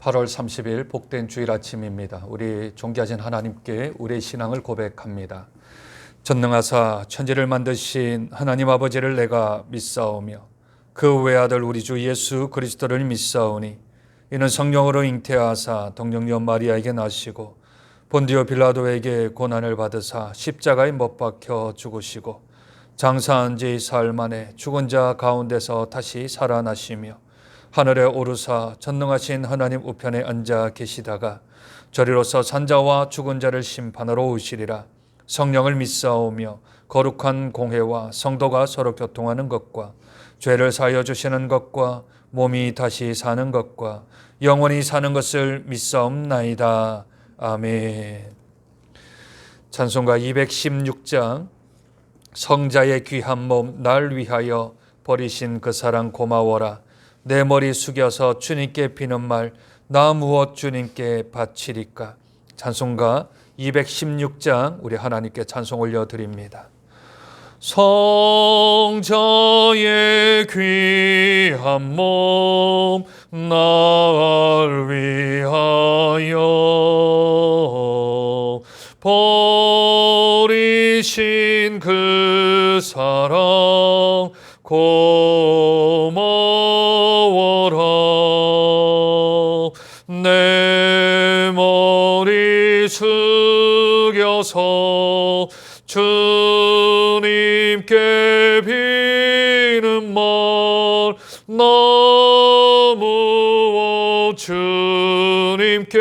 8월 30일 복된 주일 아침입니다. 우리 존귀하신 하나님께 우리의 신앙을 고백합니다. 전능하사 천지를 만드신 하나님 아버지를 내가 믿사오며 그 외아들 우리 주 예수 그리스도를 믿사오니 이는 성령으로 잉태하사 동정녀 마리아에게 나시고 본디오 빌라도에게 고난을 받으사 십자가에 못 박혀 죽으시고 장사한 지 사흘 만에 죽은 자 가운데서 다시 살아나시며 하늘에 오르사 전능하신 하나님 우편에 앉아 계시다가 저리로서 산자와 죽은 자를 심판하러 오시리라. 성령을 믿사오며 거룩한 공회와 성도가 서로 교통하는 것과 죄를 사하여 주시는 것과 몸이 다시 사는 것과 영원히 사는 것을 믿사옵나이다. 아멘. 찬송가 216장 성자의 귀한 몸 날 위하여 버리신 그 사랑 고마워라. 내 머리 숙여서 주님께 비는 말 나 무엇 주님께 바치리까. 찬송가 216장 우리 하나님께 찬송 올려드립니다. 성자의 귀한 몸 날 위하여 버리신 그 사랑 고마워라. 내 머리 숙여서 주님께 비는 말 나 무엇 주님께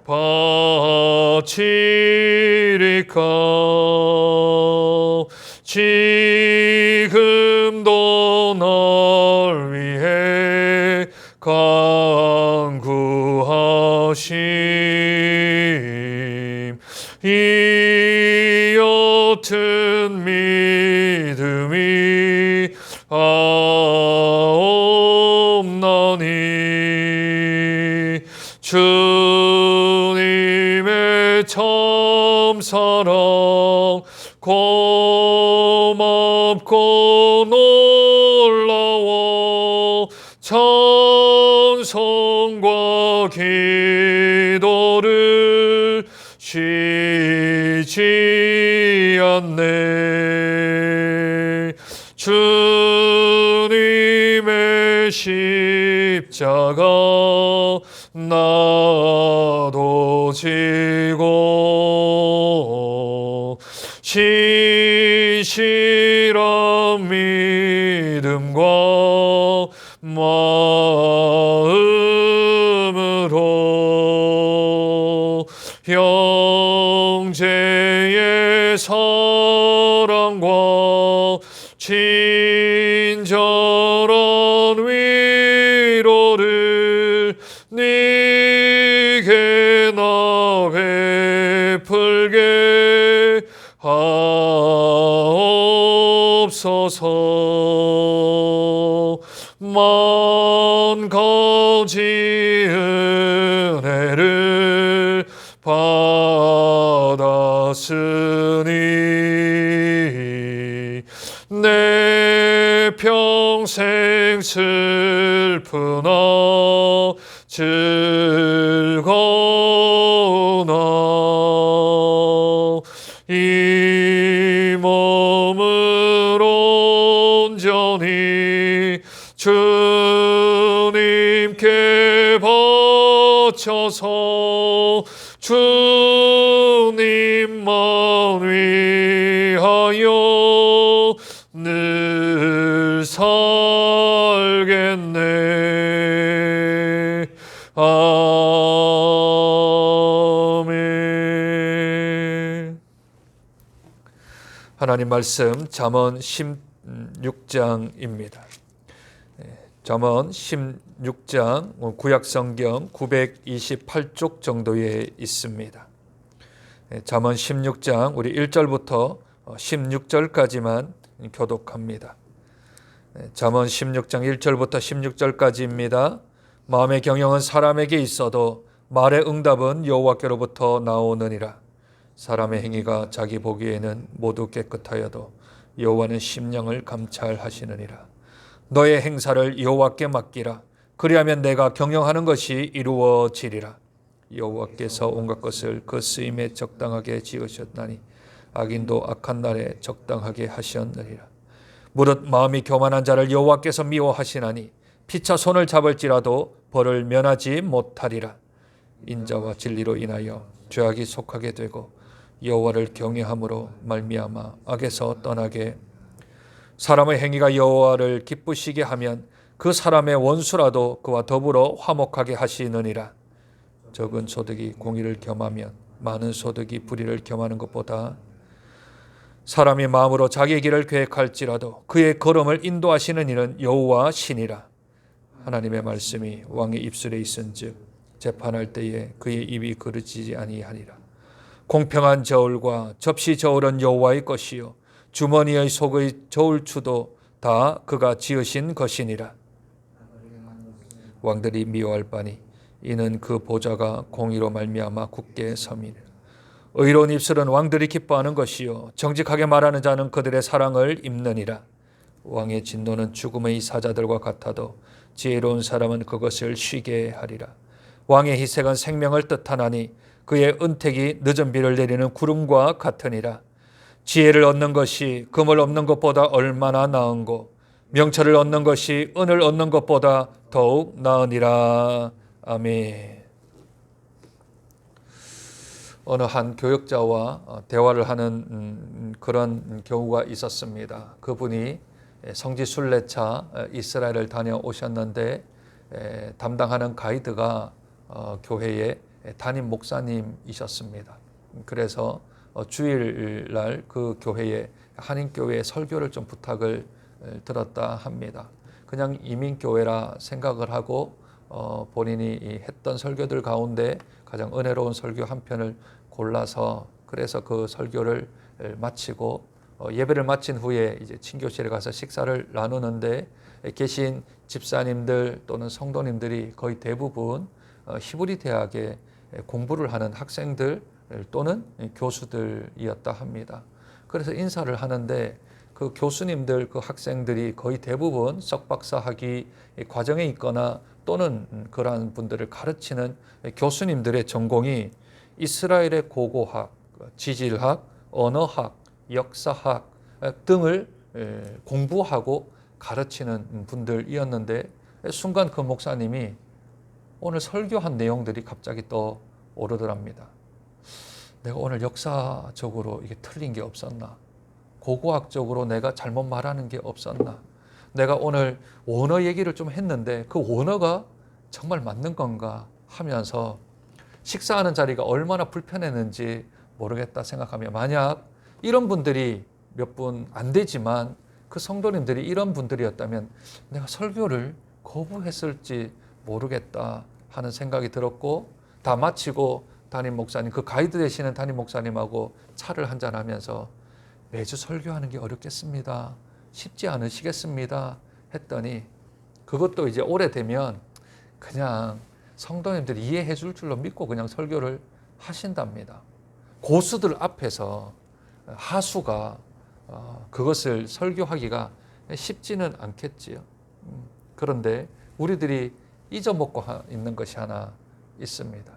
바치리까. 지금도 날 위해 간구하심 이 옅은 믿음이 없나니 주님의 참사랑 고맙고 놀라워 찬송과 기도를 쉬지 않네. 주님의 십자가 나도 지고 신실한 믿음과 마음으로 형제의 사랑과 친절한 위로를 네게 나 베풀게 하옵소서. 만 가지 은혜를 받았으니 내 평생 슬프나 즐거우나 이 몸을 온전히 주님께 바쳐서 주님만 위하여 늘 살겠네. 아멘. 하나님 말씀 잠언 16장입니다. 잠언 16장 구약성경 928쪽 정도에 있습니다. 잠언 16장 우리 1절부터 16절까지만 교독합니다. 잠언 16장 1절부터 16절까지입니다. 마음의 경영은 사람에게 있어도 말의 응답은 여호와께로부터 나오느니라. 사람의 행위가 자기 보기에는 모두 깨끗하여도 여호와는 심령을 감찰하시느니라. 너의 행사를 여호와께 맡기라. 그리하면 내가 경영하는 것이 이루어지리라. 여호와께서 온갖 것을 그 쓰임에 적당하게 지으셨나니 악인도 악한 날에 적당하게 하셨느니라. 무릇 마음이 교만한 자를 여호와께서 미워하시나니 피차 손을 잡을지라도 벌을 면하지 못하리라. 인자와 진리로 인하여 죄악이 속하게 되고 여호와를 경외함으로 말미암아 악에서 떠나게, 사람의 행위가 여호와를 기쁘시게 하면 그 사람의 원수라도 그와 더불어 화목하게 하시느니라. 적은 소득이 공의를 겸하면 많은 소득이 불의를 겸하는 것보다, 사람이 마음으로 자기 길을 계획할지라도 그의 걸음을 인도하시는 이는 여호와 신이라. 하나님의 말씀이 왕의 입술에 있은즉 재판할 때에 그의 입이 그르지지 아니하리라. 공평한 저울과 접시 저울은 여호와의 것이요 주머니의 속의 저울추도 다 그가 지으신 것이니라. 왕들이 미워할 바니 이는 그 보좌가 공의로 말미암아 굳게 섬이니라. 의로운 입술은 왕들이 기뻐하는 것이요 정직하게 말하는 자는 그들의 사랑을 입느니라. 왕의 진노는 죽음의 사자들과 같아도 지혜로운 사람은 그것을 쉬게 하리라. 왕의 희색은 생명을 뜻하나니 그의 은택이 늦은 비를 내리는 구름과 같으니라. 지혜를 얻는 것이 금을 얻는 것보다 얼마나 나은고 명철을 얻는 것이 은을 얻는 것보다 더욱 나으니라. 아멘. 어느 한 교역자와 대화를 하는 그런 경우가 있었습니다. 그분이 성지 순례차 이스라엘을 다녀오셨는데 담당하는 가이드가 교회의 담임 목사님이셨습니다. 그래서 주일날 그 교회에 한인교회 설교를 좀 부탁을 들었다 합니다. 그냥 이민교회라 생각을 하고 본인이 했던 설교들 가운데 가장 은혜로운 설교 한 편을 골라서 그래서 그 설교를 마치고 예배를 마친 후에 이제 친교실에 가서 식사를 나누는데 계신 집사님들 또는 성도님들이 거의 대부분 히브리 대학에 공부를 하는 학생들 또는 교수들이었다 합니다. 그래서 인사를 하는데 그 교수님들, 그 학생들이 거의 대부분 석박사 학위 과정에 있거나 또는 그러한 분들을 가르치는 교수님들의 전공이 이스라엘의 고고학, 지질학, 언어학, 역사학 등을 공부하고 가르치는 분들이었는데 순간 그 목사님이 오늘 설교한 내용들이 갑자기 떠오르더랍니다. 내가 오늘 역사적으로 이게 틀린 게 없었나? 고고학적으로 내가 잘못 말하는 게 없었나? 내가 오늘 원어 얘기를 좀 했는데 그 원어가 정말 맞는 건가 하면서 식사하는 자리가 얼마나 불편했는지 모르겠다 생각하며, 만약 이런 분들이 몇 분 안 되지만 그 성도님들이 이런 분들이었다면 내가 설교를 거부했을지 모르겠다 하는 생각이 들었고, 다 마치고 담임 목사님, 그 가이드 되시는 담임 목사님하고 차를 한잔하면서 매주 설교하는 게 어렵겠습니다. 쉽지 않으시겠습니다. 했더니 그것도 이제 오래되면 그냥 성도님들이 이해해 줄 줄로 믿고 그냥 설교를 하신답니다. 고수들 앞에서 하수가 그것을 설교하기가 쉽지는 않겠지요. 그런데 우리들이 잊어먹고 있는 것이 하나 있습니다.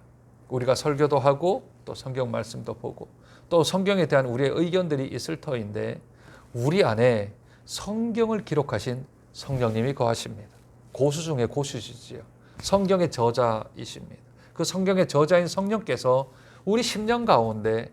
우리가 설교도 하고 또 성경 말씀도 보고 또 성경에 대한 우리의 의견들이 있을 터인데 우리 안에 성경을 기록하신 성령님이 거하십니다. 고수 중에 고수시지요. 성경의 저자이십니다. 그 성경의 저자인 성령께서 우리 심령 가운데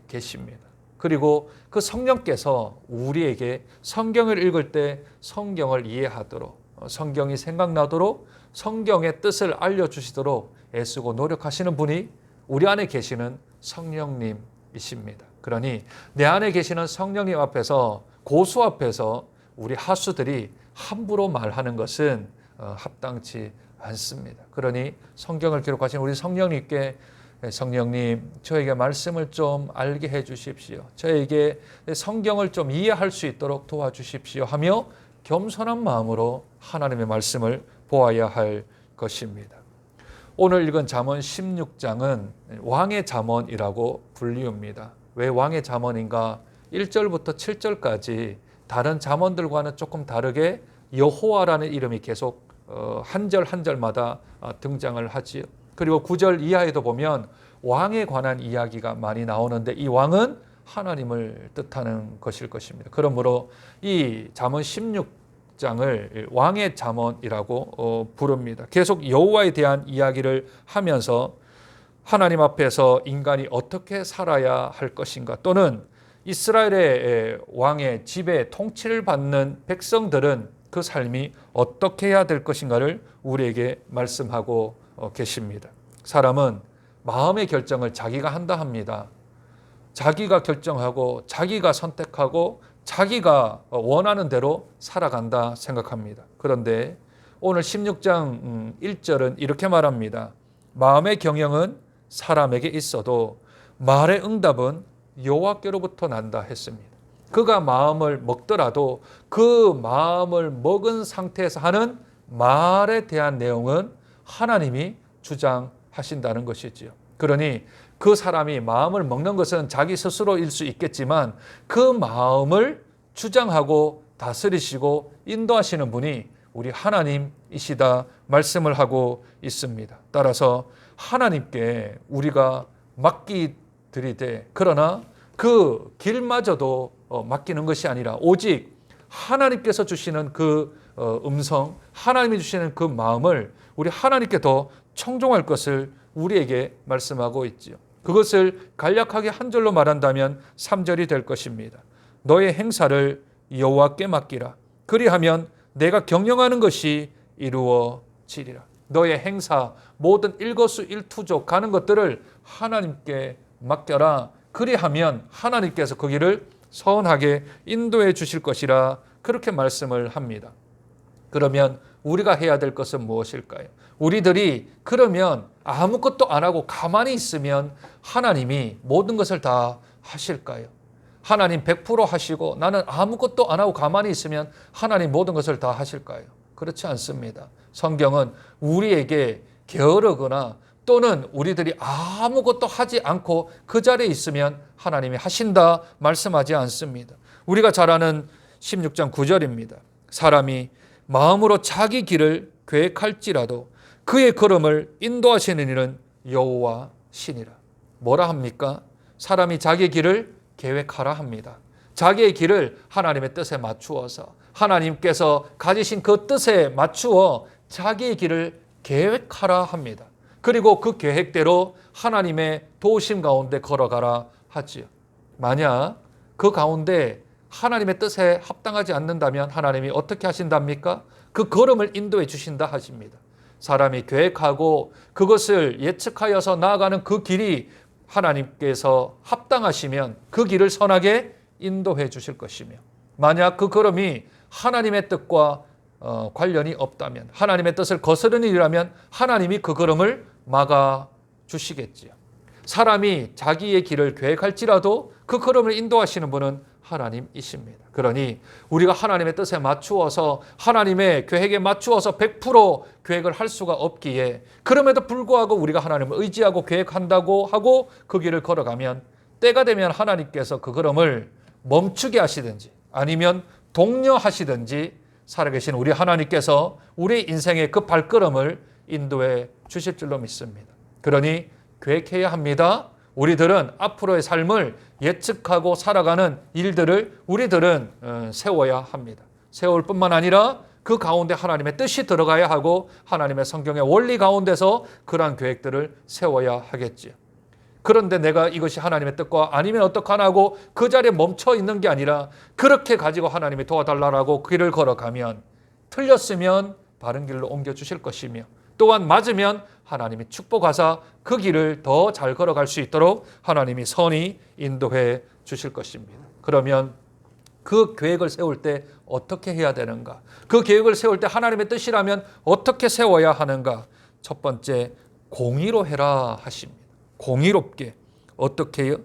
계십니다. 그리고 그 성령께서 우리에게 성경을 읽을 때 성경을 이해하도록, 성경이 생각나도록, 성경의 뜻을 알려주시도록 애쓰고 노력하시는 분이 우리 안에 계시는 성령님이십니다. 그러니 내 안에 계시는 성령님 앞에서, 고수 앞에서 우리 하수들이 함부로 말하는 것은 합당치 않습니다. 그러니 성경을 기록하신 우리 성령님께, 성령님, 저에게 말씀을 좀 알게 해 주십시오. 저에게 성경을 좀 이해할 수 있도록 도와주십시오 하며 겸손한 마음으로 하나님의 말씀을 보아야 할 것입니다. 오늘 읽은 잠언 16장은 왕의 잠언이라고 불리웁니다. 왜 왕의 잠언인가? 1절부터 7절까지 다른 잠언들과는 조금 다르게 여호와라는 이름이 계속 한 절 한 절마다 등장을 하지요. 그리고 9절 이하에도 보면 왕에 관한 이야기가 많이 나오는데 이 왕은 하나님을 뜻하는 것일 것입니다. 그러므로 이 잠언 16장을 왕의 잠언이라고 부릅니다. 계속 여호와에 대한 이야기를 하면서 하나님 앞에서 인간이 어떻게 살아야 할 것인가, 또는 이스라엘의 왕의 지배 통치를 받는 백성들은 그 삶이 어떻게 해야 될 것인가를 우리에게 말씀하고 계십니다. 사람은 마음의 결정을 자기가 한다 합니다. 자기가 결정하고 자기가 선택하고 자기가 원하는 대로 살아간다 생각합니다. 그런데 오늘 16장 1절은 이렇게 말합니다. 마음의 경영은 사람에게 있어도 말의 응답은 여호와께로부터 난다 했습니다. 그가 마음을 먹더라도 그 마음을 먹은 상태에서 하는 말에 대한 내용은 하나님이 주장하신다는 것이지요. 그러니 그 사람이 마음을 먹는 것은 자기 스스로일 수 있겠지만 그 마음을 주장하고 다스리시고 인도하시는 분이 우리 하나님이시다 말씀을 하고 있습니다. 따라서 하나님께 우리가 맡기드리되, 그러나 그 길마저도 맡기는 것이 아니라 오직 하나님께서 주시는 그 음성, 하나님이 주시는 그 마음을 우리 하나님께 더 청종할 것을 우리에게 말씀하고 있지요. 그것을 간략하게 한 절로 말한다면 3절이 될 것입니다. 너의 행사를 여호와께 맡기라. 그리하면 내가 경영하는 것이 이루어지리라. 너의 행사, 모든 일거수일투족 가는 것들을 하나님께 맡겨라. 그리하면 하나님께서 그 길을 선하게 인도해 주실 것이라, 그렇게 말씀을 합니다. 그러면 우리가 해야 될 것은 무엇일까요? 우리들이 그러면 아무것도 안 하고 가만히 있으면 하나님이 모든 것을 다 하실까요? 하나님 100% 하시고 나는 아무것도 안 하고 가만히 있으면 하나님 모든 것을 다 하실까요? 그렇지 않습니다. 성경은 우리에게 게으르거나 또는 우리들이 아무것도 하지 않고 그 자리에 있으면 하나님이 하신다 말씀하지 않습니다. 우리가 잘 아는 16장 9절입니다. 사람이 마음으로 자기 길을 계획할지라도 그의 걸음을 인도하시는 이는 여호와 신이라. 뭐라 합니까? 사람이 자기 길을 계획하라 합니다. 자기의 길을 하나님의 뜻에 맞추어서 하나님께서 가지신 그 뜻에 맞추어 자기의 길을 계획하라 합니다. 그리고 그 계획대로 하나님의 도우심 가운데 걸어가라 하지요. 만약 그 가운데 하나님의 뜻에 합당하지 않는다면 하나님이 어떻게 하신답니까? 그 걸음을 인도해 주신다 하십니다. 사람이 계획하고 그것을 예측하여서 나아가는 그 길이 하나님께서 합당하시면 그 길을 선하게 인도해 주실 것이며, 만약 그 걸음이 하나님의 뜻과 관련이 없다면, 하나님의 뜻을 거스르는 일이라면 하나님이 그 걸음을 막아 주시겠지요. 사람이 자기의 길을 계획할지라도 그 걸음을 인도하시는 분은 하나님이십니다. 그러니 우리가 하나님의 뜻에 맞추어서 하나님의 계획에 맞추어서 100% 계획을 할 수가 없기에, 그럼에도 불구하고 우리가 하나님을 의지하고 계획한다고 하고 그 길을 걸어가면 때가 되면 하나님께서 그 걸음을 멈추게 하시든지 아니면 독려하시든지 살아계신 우리 하나님께서 우리 인생의 그 발걸음을 인도해 주실 줄로 믿습니다. 그러니 계획해야 합니다. 우리들은 앞으로의 삶을 예측하고 살아가는 일들을 우리들은 세워야 합니다. 세울 뿐만 아니라 그 가운데 하나님의 뜻이 들어가야 하고 하나님의 성경의 원리 가운데서 그러한 계획들을 세워야 하겠지요. 그런데 내가 이것이 하나님의 뜻과 아니면 어떡하나 하고 그 자리에 멈춰 있는 게 아니라 그렇게 가지고 하나님이 도와달라고 그 길을 걸어가면, 틀렸으면 바른 길로 옮겨주실 것이며, 또한 맞으면 하나님이 축복하사 그 길을 더 잘 걸어갈 수 있도록 하나님이 선히 인도해 주실 것입니다. 그러면 그 계획을 세울 때 어떻게 해야 되는가? 그 계획을 세울 때 하나님의 뜻이라면 어떻게 세워야 하는가? 첫 번째, 공의로 해라 하십니다. 공의롭게. 어떻게 해요?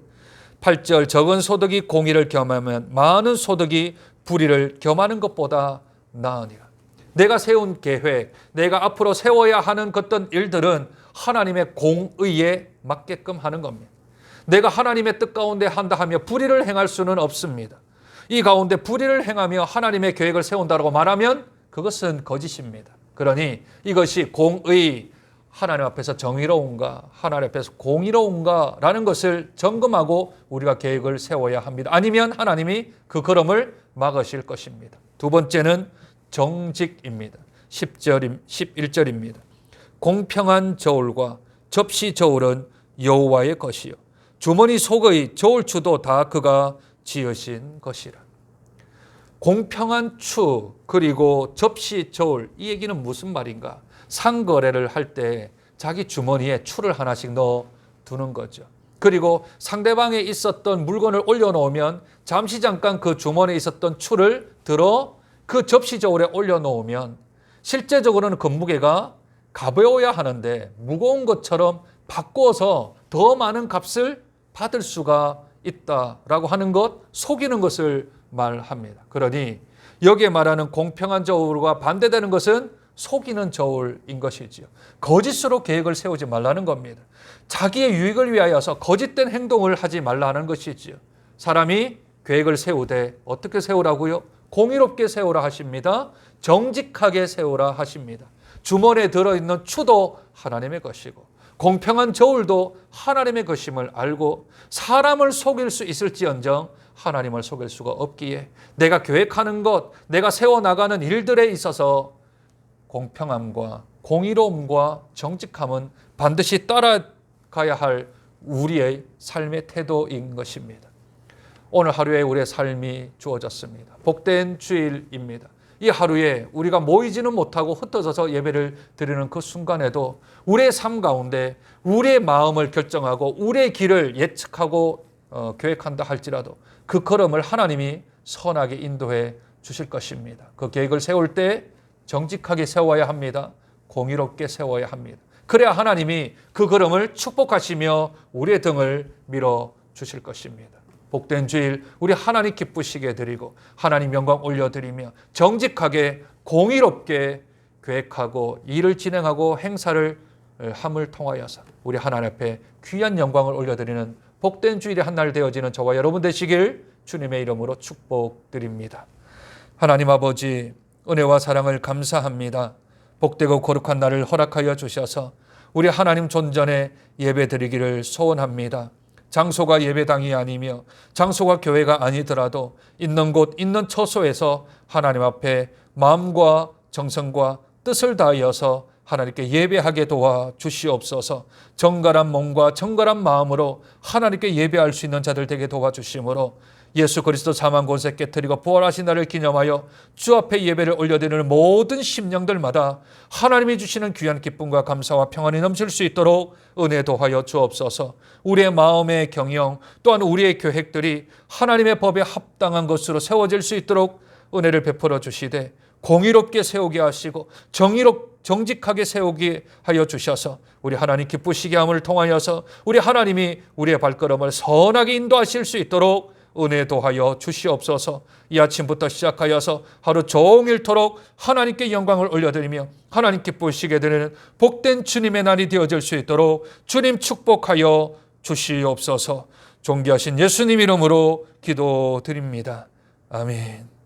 8절, 적은 소득이 공의를 겸하면 많은 소득이 불의를 겸하는 것보다 나으니라. 내가 세운 계획, 내가 앞으로 세워야 하는 어떤 일들은 하나님의 공의에 맞게끔 하는 겁니다. 내가 하나님의 뜻 가운데 한다 하며 불의를 행할 수는 없습니다. 이 가운데 불의를 행하며 하나님의 계획을 세운다고 말하면 그것은 거짓입니다. 그러니 이것이 공의, 하나님 앞에서 정의로운가, 하나님 앞에서 공의로운가라는 것을 점검하고 우리가 계획을 세워야 합니다. 아니면 하나님이 그 걸음을 막으실 것입니다. 두 번째는 정직입니다. 11절입니다. 공평한 저울과 접시 저울은 여호와의 것이요 주머니 속의 저울추도 다 그가 지으신 것이라. 공평한 추 그리고 접시 저울, 이 얘기는 무슨 말인가? 상거래를 할 때 자기 주머니에 추를 하나씩 넣어 두는 거죠. 그리고 상대방에 있었던 물건을 올려놓으면 잠시 잠깐 그 주머니에 있었던 추를 들어 그 접시 저울에 올려놓으면 실제적으로는 그 무게가 가벼워야 하는데 무거운 것처럼 바꿔서 더 많은 값을 받을 수가 있다라고 하는 것, 속이는 것을 말합니다. 그러니 여기에 말하는 공평한 저울과 반대되는 것은 속이는 저울인 것이지요. 거짓으로 계획을 세우지 말라는 겁니다. 자기의 유익을 위하여서 거짓된 행동을 하지 말라는 것이지요. 사람이 계획을 세우되 어떻게 세우라고요? 공의롭게 세우라 하십니다. 정직하게 세우라 하십니다. 주머니에 들어있는 추도 하나님의 것이고 공평한 저울도 하나님의 것임을 알고 사람을 속일 수 있을지언정 하나님을 속일 수가 없기에 내가 계획하는 것, 내가 세워나가는 일들에 있어서 공평함과 공의로움과 정직함은 반드시 따라가야 할 우리의 삶의 태도인 것입니다. 오늘 하루에 우리의 삶이 주어졌습니다. 복된 주일입니다. 이 하루에 우리가 모이지는 못하고 흩어져서 예배를 드리는 그 순간에도 우리의 삶 가운데 우리의 마음을 결정하고 우리의 길을 예측하고 계획한다 할지라도 그 걸음을 하나님이 선하게 인도해 주실 것입니다. 그 계획을 세울 때 정직하게 세워야 합니다. 공의롭게 세워야 합니다. 그래야 하나님이 그 걸음을 축복하시며 우리의 등을 밀어 주실 것입니다. 복된 주일 우리 하나님 기쁘시게 드리고 하나님 영광 올려드리며 정직하게 공의롭게 계획하고 일을 진행하고 행사를 함을 통하여서 우리 하나님 앞에 귀한 영광을 올려드리는 복된 주일이 한 날 되어지는 저와 여러분 되시길 주님의 이름으로 축복드립니다. 하나님 아버지 은혜와 사랑을 감사합니다. 복되고 거룩한 날을 허락하여 주셔서 우리 하나님 존전에 예배 드리기를 소원합니다. 장소가 예배당이 아니며 장소가 교회가 아니더라도 있는 곳 있는 처소에서 하나님 앞에 마음과 정성과 뜻을 다하여서 하나님께 예배하게 도와 주시옵소서. 정갈한 몸과 정갈한 마음으로 하나님께 예배할 수 있는 자들 되게 도와주심으로 예수 그리스도 사망 권세 깨뜨리고 부활하신 날을 기념하여 주 앞에 예배를 올려드리는 모든 심령들마다 하나님이 주시는 귀한 기쁨과 감사와 평안이 넘칠 수 있도록 은혜 도하여 주옵소서. 우리의 마음의 경영 또한 우리의 계획들이 하나님의 법에 합당한 것으로 세워질 수 있도록 은혜를 베풀어 주시되 공의롭게 세우게 하시고 정직하게 세우게 하여 주셔서 우리 하나님 기쁘시게 함을 통하여서 우리 하나님이 우리의 발걸음을 선하게 인도하실 수 있도록 은혜 도하여 주시옵소서. 이 아침부터 시작하여서 하루 종일토록 하나님께 영광을 올려드리며 하나님 기쁘시게 되는 복된 주님의 날이 되어질 수 있도록 주님 축복하여 주시옵소서. 존귀하신 예수님 이름으로 기도드립니다. 아멘.